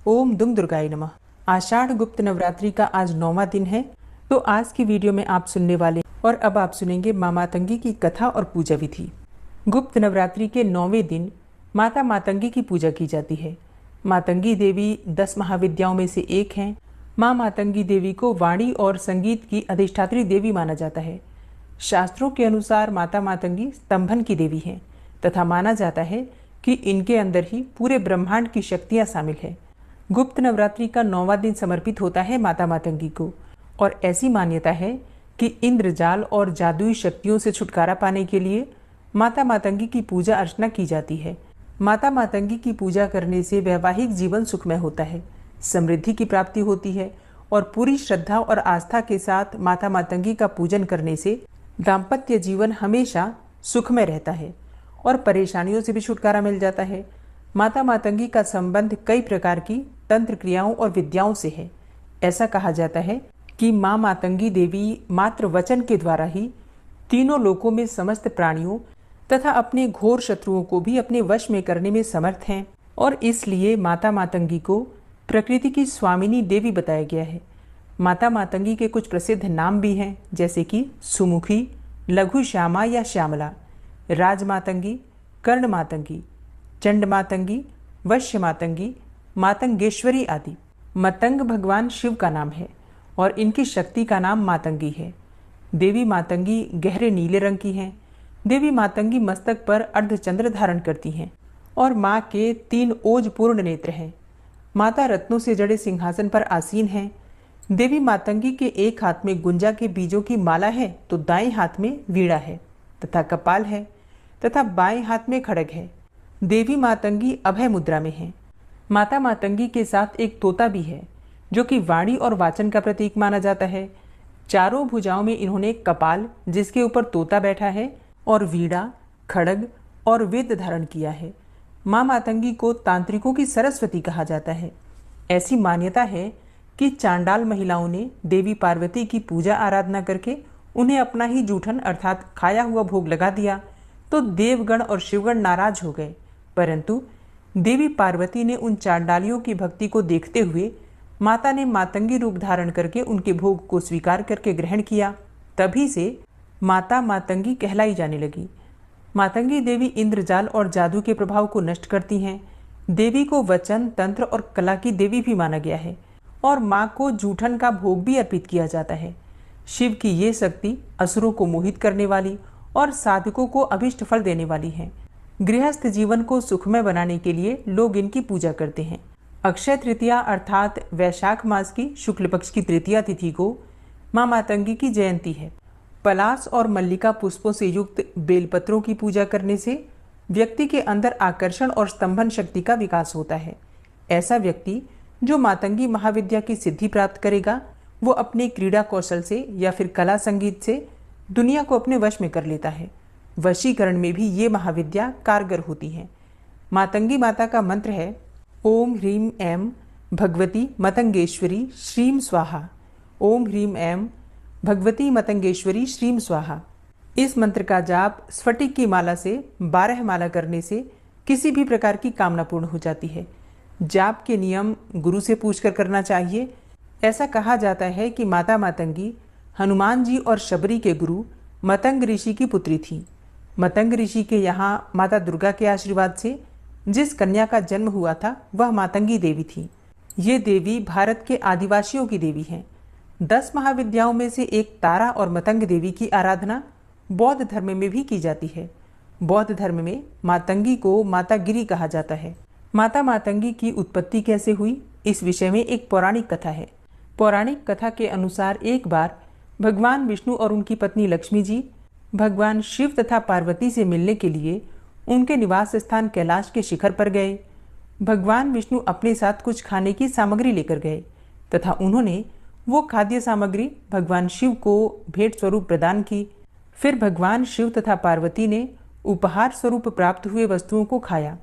ओम दुम दुर्गाय नमः। आषाढ़ गुप्त नवरात्रि का आज 9वां दिन है। तो आज की वीडियो में आप सुनने वाले और अब आप सुनेंगे माँ मातंगी की कथा और पूजा विधि। गुप्त नवरात्रि के 9वें दिन माता मातंगी की पूजा की जाती है। मातंगी देवी 10 महाविद्याओं में से एक हैं। माँ मातंगी देवी को वाणी और संगीत की अधिष्ठात्री देवी माना जाता है। शास्त्रों के अनुसार माता मातंगी स्तंभन की देवी हैं तथा माना जाता है कि इनके अंदर ही पूरे ब्रह्मांड की शक्तियाँ शामिल है। गुप्त नवरात्रि का 9वां दिन समर्पित होता है माता मातंगी को और ऐसी मान्यता है कि इंद्रजाल और जादुई शक्तियों से छुटकारा पाने के लिए माता मातंगी की पूजा अर्चना की जाती है। माता मातंगी की पूजा करने से वैवाहिक जीवन सुखमय होता है, समृद्धि की प्राप्ति होती है और पूरी श्रद्धा और आस्था के साथ माता मातंगी का पूजन करने से दाम्पत्य जीवन हमेशा सुखमय रहता है और परेशानियों से भी छुटकारा मिल जाता है। माता मातंगी का संबंध कई प्रकार की तंत्र क्रियाओं और विद्याओं से है। ऐसा कहा जाता है कि माँ मातंगी देवी मात्र वचन के द्वारा ही तीनों लोकों में समस्त प्राणियों तथा अपने घोर शत्रुओं को भी अपने वश में करने में समर्थ हैं और इसलिए माता मातंगी को प्रकृति की स्वामिनी देवी बताया गया है। माता मातंगी के कुछ प्रसिद्ध नाम भी हैं, जैसे कि सुमुखी, लघु श्यामा या श्यामला, राज मातंगी, कर्ण मातंगी, चंड मातंगी, वश्य मातंगी, मातंगेश्वरी आदि। मतंग भगवान शिव का नाम है और इनकी शक्ति का नाम मातंगी है। देवी मातंगी गहरे नीले रंग की हैं। देवी मातंगी मस्तक पर अर्धचंद्र धारण करती हैं और माँ के 3 ओजपूर्ण नेत्र हैं। माता रत्नों से जड़े सिंहासन पर आसीन हैं। देवी मातंगी के एक हाथ में गुंजा के बीजों की माला है तो दाएं हाथ में वीणा है तथा कपाल है तथा बाएं हाथ में खड्ग है। देवी मातंगी अभय मुद्रा में है। माता मातंगी के साथ एक तोता भी है जो कि वाणी और वाचन का प्रतीक माना जाता है। चारों भुजाओं में इन्होंने कपाल जिसके ऊपर तोता बैठा है और वीणा, खड्ग और वेद धारण किया है। माँ मातंगी को तांत्रिकों की सरस्वती कहा जाता है। ऐसी मान्यता है कि चांडाल महिलाओं ने देवी पार्वती की पूजा आराधना करके उन्हें अपना ही जूठन अर्थात खाया हुआ भोग लगा दिया तो देवगण और शिवगण नाराज हो गए, परंतु देवी पार्वती ने उन चांडालियों की भक्ति को देखते हुए माता ने मातंगी रूप धारण करके उनके भोग को स्वीकार करके ग्रहण किया। तभी से माता मातंगी कहलाई जाने लगी। मातंगी देवी इंद्रजाल और जादू के प्रभाव को नष्ट करती हैं। देवी को वचन, तंत्र और कला की देवी भी माना गया है और माँ को जूठन का भोग भी अर्पित किया जाता है। शिव की ये शक्ति असुरों को मोहित करने वाली और साधकों को अभिष्ट फल देने वाली है। गृहस्थ जीवन को सुखमय बनाने के लिए लोग इनकी पूजा करते हैं। अक्षय तृतीया अर्थात वैशाख मास की शुक्ल पक्ष की तृतीया तिथि को माँ मातंगी की जयंती है। पलाश और मल्लिका पुष्पों से युक्त बेलपत्रों की पूजा करने से व्यक्ति के अंदर आकर्षण और स्तंभन शक्ति का विकास होता है। ऐसा व्यक्ति जो मातंगी महाविद्या की सिद्धि प्राप्त करेगा वो अपने क्रीड़ा कौशल से या फिर कला संगीत से दुनिया को अपने वश में कर लेता है। वशीकरण में भी ये महाविद्या कारगर होती है। मातंगी माता का मंत्र है ओम ह्रीम ऐं भगवती मतंगेश्वरी श्रीम स्वाहा। ओम ह्रीम ऐं भगवती मतंगेश्वरी श्रीम स्वाहा। इस मंत्र का जाप स्फटिक की माला से 12 माला करने से किसी भी प्रकार की कामना पूर्ण हो जाती है। जाप के नियम गुरु से पूछकर करना चाहिए। ऐसा कहा जाता है कि माता मातंगी हनुमान जी और शबरी के गुरु मतंग ऋषि की पुत्री थी। मतंग ऋषि के यहाँ माता दुर्गा के आशीर्वाद से जिस कन्या का जन्म हुआ था वह मातंगी देवी थी। ये देवी भारत के आदिवासियों की देवी हैं। 10 महाविद्याओं में से एक तारा और मतंग देवी की आराधना बौद्ध धर्म में भी की जाती है। बौद्ध धर्म में मातंगी को माता गिरी कहा जाता है। माता मातंगी की उत्पत्ति कैसे हुई, इस विषय में एक पौराणिक कथा है। पौराणिक कथा के अनुसार एक बार भगवान विष्णु और उनकी पत्नी लक्ष्मी जी भगवान शिव तथा पार्वती से मिलने के लिए उनके निवास स्थान कैलाश के शिखर पर गए। भगवान विष्णु अपने साथ कुछ खाने की सामग्री लेकर गए तथा उन्होंने वो खाद्य सामग्री भगवान शिव को भेंट स्वरूप प्रदान की। फिर भगवान शिव तथा पार्वती ने उपहार स्वरूप प्राप्त हुए वस्तुओं को खाया।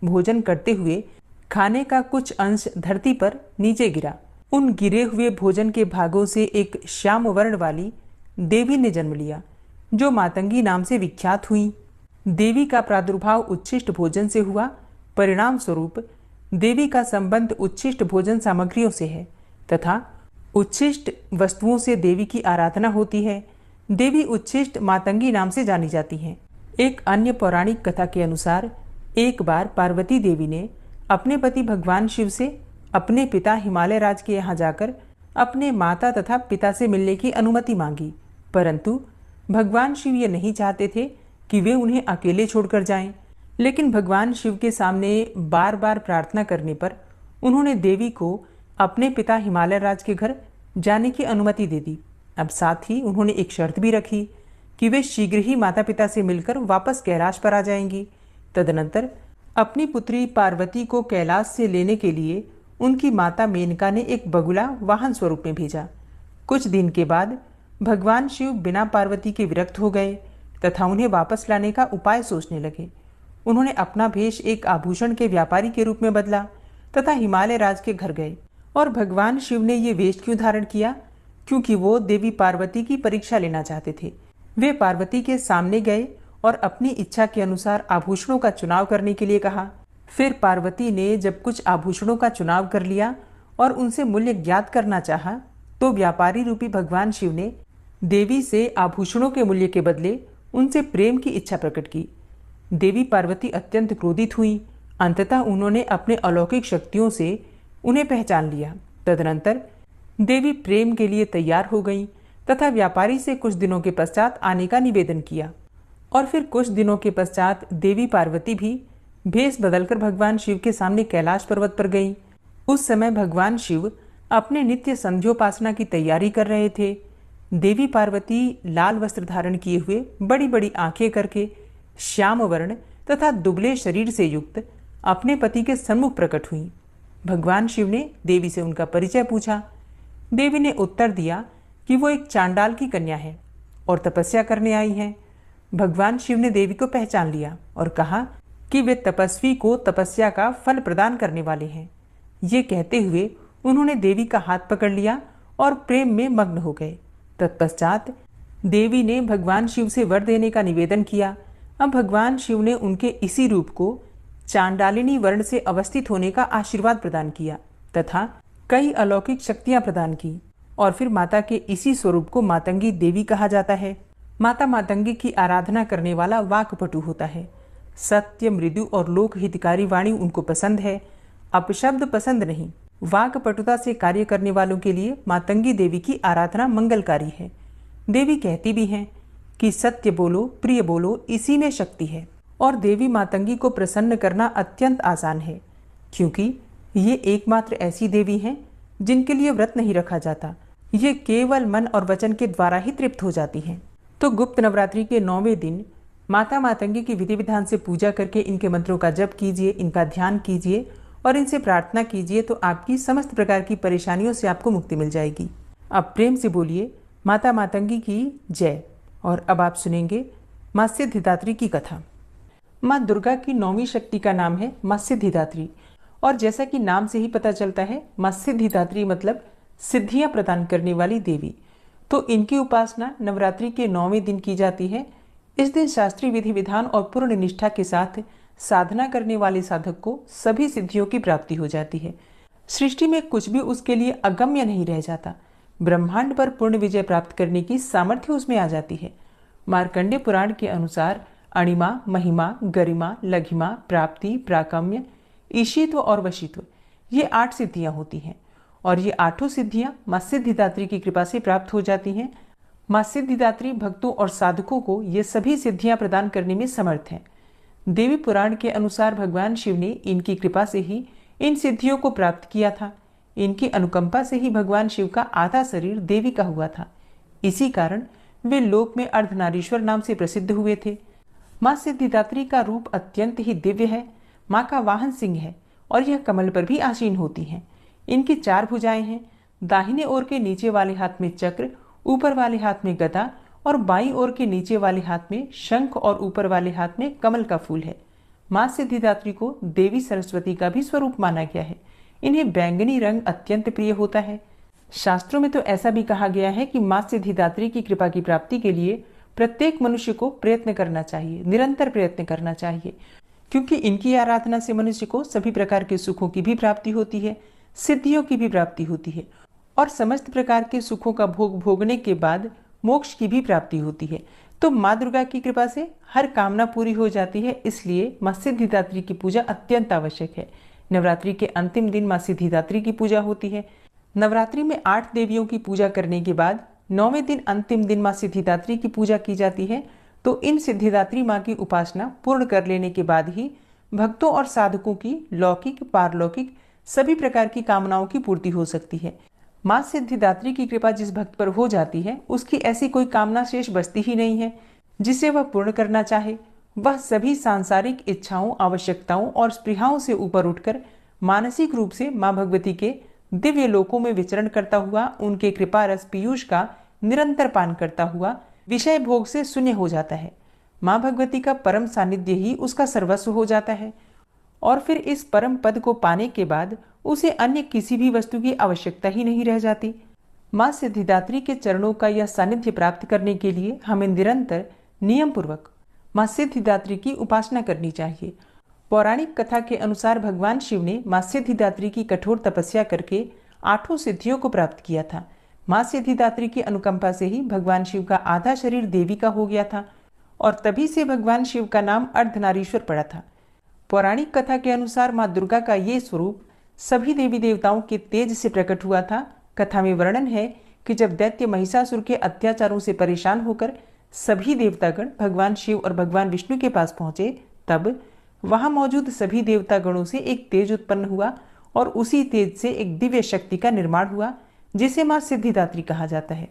भोजन करते हुए खाने का कुछ अंश धरती पर नीचे गिरा। उन गिरे हुए भोजन के भागों से एक श्याम वर्ण वाली देवी ने जन्म लिया जो मातंगी नाम से विख्यात हुई। देवी का प्रादुर्भाव उच्छिष्ट भोजन से हुआ। परिणाम स्वरूप देवी का संबंध उच्छिष्ट भोजन सामग्रियों से है तथा उच्छिष्ट वस्तुओं से देवी की आराधना होती है। देवी उच्छिष्ट मातंगी नाम से जानी जाती हैं। एक अन्य पौराणिक कथा के अनुसार एक बार पार्वती देवी ने अपने पति भगवान शिव से अपने पिता हिमालय राज के यहाँ जाकर अपने माता तथा पिता से मिलने की अनुमति मांगी, परंतु भगवान शिव ये नहीं चाहते थे कि वे उन्हें अकेले छोड़कर जाएं। लेकिन भगवान शिव के सामने बार बार प्रार्थना करने पर उन्होंने देवी को अपने पिता हिमालय राज के घर जाने की अनुमति दे दी। अब साथ ही उन्होंने एक शर्त भी रखी कि वे शीघ्र ही माता पिता से मिलकर वापस कैलाश पर आ जाएंगी। तदनंतर अपनी पुत्री पार्वती को कैलाश से लेने के लिए उनकी माता मेनका ने एक बगुला वाहन स्वरूप में भेजा। कुछ दिन के बाद भगवान शिव बिना पार्वती के विरक्त हो गए तथा उन्हें वापस लाने का उपाय सोचने लगे। उन्होंने अपना भेष एक आभूषण के व्यापारी के रूप में बदला तथा हिमालय राज के घर गए। और भगवान शिव ने ये वेश क्यों धारण किया? क्योंकि वो देवी पार्वती की परीक्षा लेना चाहते थे। वे पार्वती के सामने गए और अपनी इच्छा के अनुसार आभूषणों का चुनाव करने के लिए कहा। फिर पार्वती ने जब कुछ आभूषणों का चुनाव कर लिया और उनसे मूल्य ज्ञात करना चाहा, तो व्यापारी रूपी भगवान शिव ने देवी से आभूषणों के मूल्य के बदले उनसे प्रेम की इच्छा प्रकट की। देवी पार्वती अत्यंत क्रोधित हुई। अंततः उन्होंने अपने अलौकिक शक्तियों से उन्हें पहचान लिया। तदनंतर देवी प्रेम के लिए तैयार हो गईं तथा व्यापारी से कुछ दिनों के पश्चात आने का निवेदन किया। और फिर कुछ दिनों के पश्चात देवी पार्वती भी भेष बदलकर भगवान शिव के सामने कैलाश पर्वत पर गईं। उस समय भगवान शिव अपने नित्य संध्योपासना की तैयारी कर रहे थे। देवी पार्वती लाल वस्त्र धारण किए हुए बड़ी बड़ी आंखें करके श्याम वर्ण तथा दुबले शरीर से युक्त अपने पति के सम्मुख प्रकट हुई। भगवान शिव ने देवी से उनका परिचय पूछा। देवी ने उत्तर दिया कि वो एक चांडाल की कन्या है और तपस्या करने आई है। भगवान शिव ने देवी को पहचान लिया और कहा कि वे तपस्वी को तपस्या का फल प्रदान करने वाले हैं। ये कहते हुए उन्होंने देवी का हाथ पकड़ लिया और प्रेम में मग्न हो गए। तत्पश्चात देवी ने भगवान शिव से वर देने का निवेदन किया। अब भगवान शिव ने उनके इसी रूप को चांडालिनी वर्ण से अवस्थित होने का आशीर्वाद प्रदान किया तथा कई अलौकिक शक्तियां प्रदान की। और फिर माता के इसी स्वरूप को मातंगी देवी कहा जाता है। माता मातंगी की आराधना करने वाला वाक्पटु होता है। सत्य, मृदु और लोक हितकारी वाणी उनको पसंद है, अपशब्द पसंद नहीं। वाक्पटुता से कार्य करने वालों के लिए मातंगी देवी की आराधना मंगलकारी है। देवी कहती भी हैं कि सत्य बोलो, प्रिय बोलो, इसी में शक्ति है। और देवी मातंगी को प्रसन्न करना अत्यंत आसान है, क्योंकि ये एकमात्र ऐसी देवी हैं जिनके लिए व्रत नहीं रखा जाता। ये केवल मन और वचन के द्वारा ही तृप्त हो जाती हैं। तो गुप्त नवरात्रि के 9वें दिन माता मातंगी की विधि विधान से पूजा करके इनके मंत्रों का जप कीजिए, इनका ध्यान कीजिए और इनसे प्रार्थना कीजिए, तो आपकी समस्त प्रकार की परेशानियों से आपको मुक्ति मिल जाएगी। अब प्रेम से बोलिए माता मातंगी की जय। और अब आप सुनेंगे माँ सिद्धिदात्री की कथा। माँ दुर्गा की 9वीं शक्ति का नाम है माँ सिद्धिदात्री। और जैसा कि नाम से ही पता चलता है, माँ सिद्धिदात्री मतलब सिद्धियां प्रदान करने वाली देवी। तो इनकी उपासना नवरात्रि के 9वें दिन की जाती है। इस दिन शास्त्रीय विधि विधान और पूर्ण निष्ठा के साथ साधना करने वाले साधक को सभी सिद्धियों की प्राप्ति हो जाती है। सृष्टि में कुछ भी उसके लिए अगम्य नहीं रह जाता। ब्रह्मांड पर पूर्ण विजय प्राप्त करने की सामर्थ्य उसमें आ जाती है। मार्कंडेय पुराण के अनुसार अणिमा, महिमा, गरिमा, लघिमा, प्राप्ति, प्राकम्य, ईशित्व और वशित्व, ये 8 सिद्धियां होती हैं। और ये 8 सिद्धियां माँ सिद्धिदात्री की कृपा से प्राप्त हो जाती हैं। माँ सिद्धिदात्री भक्तों और साधकों को ये सभी सिद्धियां प्रदान करने में समर्थ हैं। देवी पुराण के अनुसार भगवान शिव ने इनकी कृपा से ही इन सिद्धियों को प्राप्त किया था। इनकी अनुकंपा से ही भगवान शिव का आधा शरीर देवी का हुआ था। इसी कारण वे लोक में अर्धनारीश्वर नाम से प्रसिद्ध हुए थे। माँ सिद्धिदात्री का रूप अत्यंत ही दिव्य है। माँ का वाहन सिंह है और यह कमल पर भी आसीन होती हैं। इनकी 4 भुजाएं हैं। दाहिने ओर के नीचे वाले हाथ में चक्र, ऊपर वाले हाथ में गदा और बाईं ओर के नीचे वाले हाथ में शंख और ऊपर वाले हाथ में कमल का फूल है। माँ सिद्धिदात्री को देवी सरस्वती का भी स्वरूप माना गया है। इन्हें बैंगनी रंग अत्यंत प्रिय होता है। शास्त्रों में तो ऐसा भी कहा गया है कि माँ सिद्धिदात्री की कृपा की प्राप्ति के लिए प्रत्येक मनुष्य को प्रयत्न करना चाहिए, निरंतर प्रयत्न करना चाहिए। क्योंकि इनकी आराधना से मनुष्य को सभी प्रकार के सुखों की भी प्राप्ति होती है, सिद्धियों की भी प्राप्ति होती है और समस्त प्रकार के सुखों का भोग भोगने के बाद मोक्ष की भी प्राप्ति होती है। तो माँ दुर्गा की कृपा से हर कामना पूरी हो जाती है, इसलिए माँ सिद्धिदात्री की पूजा अत्यंत आवश्यक है। नवरात्रि के अंतिम दिन माँ सिद्धिदात्री की पूजा होती है। नवरात्रि में 8 देवियों की पूजा करने के बाद 9वें दिन अंतिम दिन माँ सिद्धिदात्री की पूजा की जाती है। तो इन सिद्धिदात्री माँ की उपासना पूर्ण कर लेने के बाद ही भक्तों और साधकों की लौकिक पारलौकिक सभी प्रकार की कामनाओं की पूर्ति हो सकती है। माँ सिद्धिदात्री की कृपा जिस भक्त पर हो जाती है उसकी ऐसी कोई कामना शेष बचती ही नहीं है जिसे वह पूर्ण करना चाहे। वह सभी सांसारिक इच्छाओं, आवश्यकताओं और स्पृहाओं से ऊपर उठकर मानसिक रूप से माँ भगवती के दिव्य लोकों में विचरण करता हुआ, उनके कृपा रस पीयूष का निरंतर पान करता हुआ विषय भोग से शून्य हो जाता है। माँ भगवती का परम सानिध्य ही उसका सर्वस्व हो जाता है और फिर इस परम पद को पाने के बाद उसे अन्य किसी भी वस्तु की आवश्यकता ही नहीं रह जाती। माँ सिद्धिदात्री के चरणों का यह सानिध्य प्राप्त करने के लिए हमें निरंतर नियम पूर्वक माँ सिद्धिदात्री की उपासना करनी चाहिए। पौराणिक कथा के अनुसार भगवान शिव ने माँ सिद्धिदात्री की कठोर तपस्या करके 8 सिद्धियों को प्राप्त किया था। माँ सिद्धिदात्री की अनुकंपा से ही भगवान शिव का आधा शरीर देवी का हो गया था और तभी से भगवान शिव का नाम अर्धनारीश्वर पड़ा था। पौराणिक कथा के अनुसार माँ दुर्गा का ये स्वरूप सभी देवी देवताओं के तेज से प्रकट हुआ था। कथा में वर्णन है कि जब दैत्य महिषासुर के अत्याचारों से परेशान होकर सभी देवतागण भगवान शिव और भगवान विष्णु के पास पहुंचे, तब वहां मौजूद सभी देवतागणों से एक तेज उत्पन्न हुआ और उसी तेज से एक दिव्य शक्ति का निर्माण हुआ जिसे माँ सिद्धिदात्री कहा जाता है।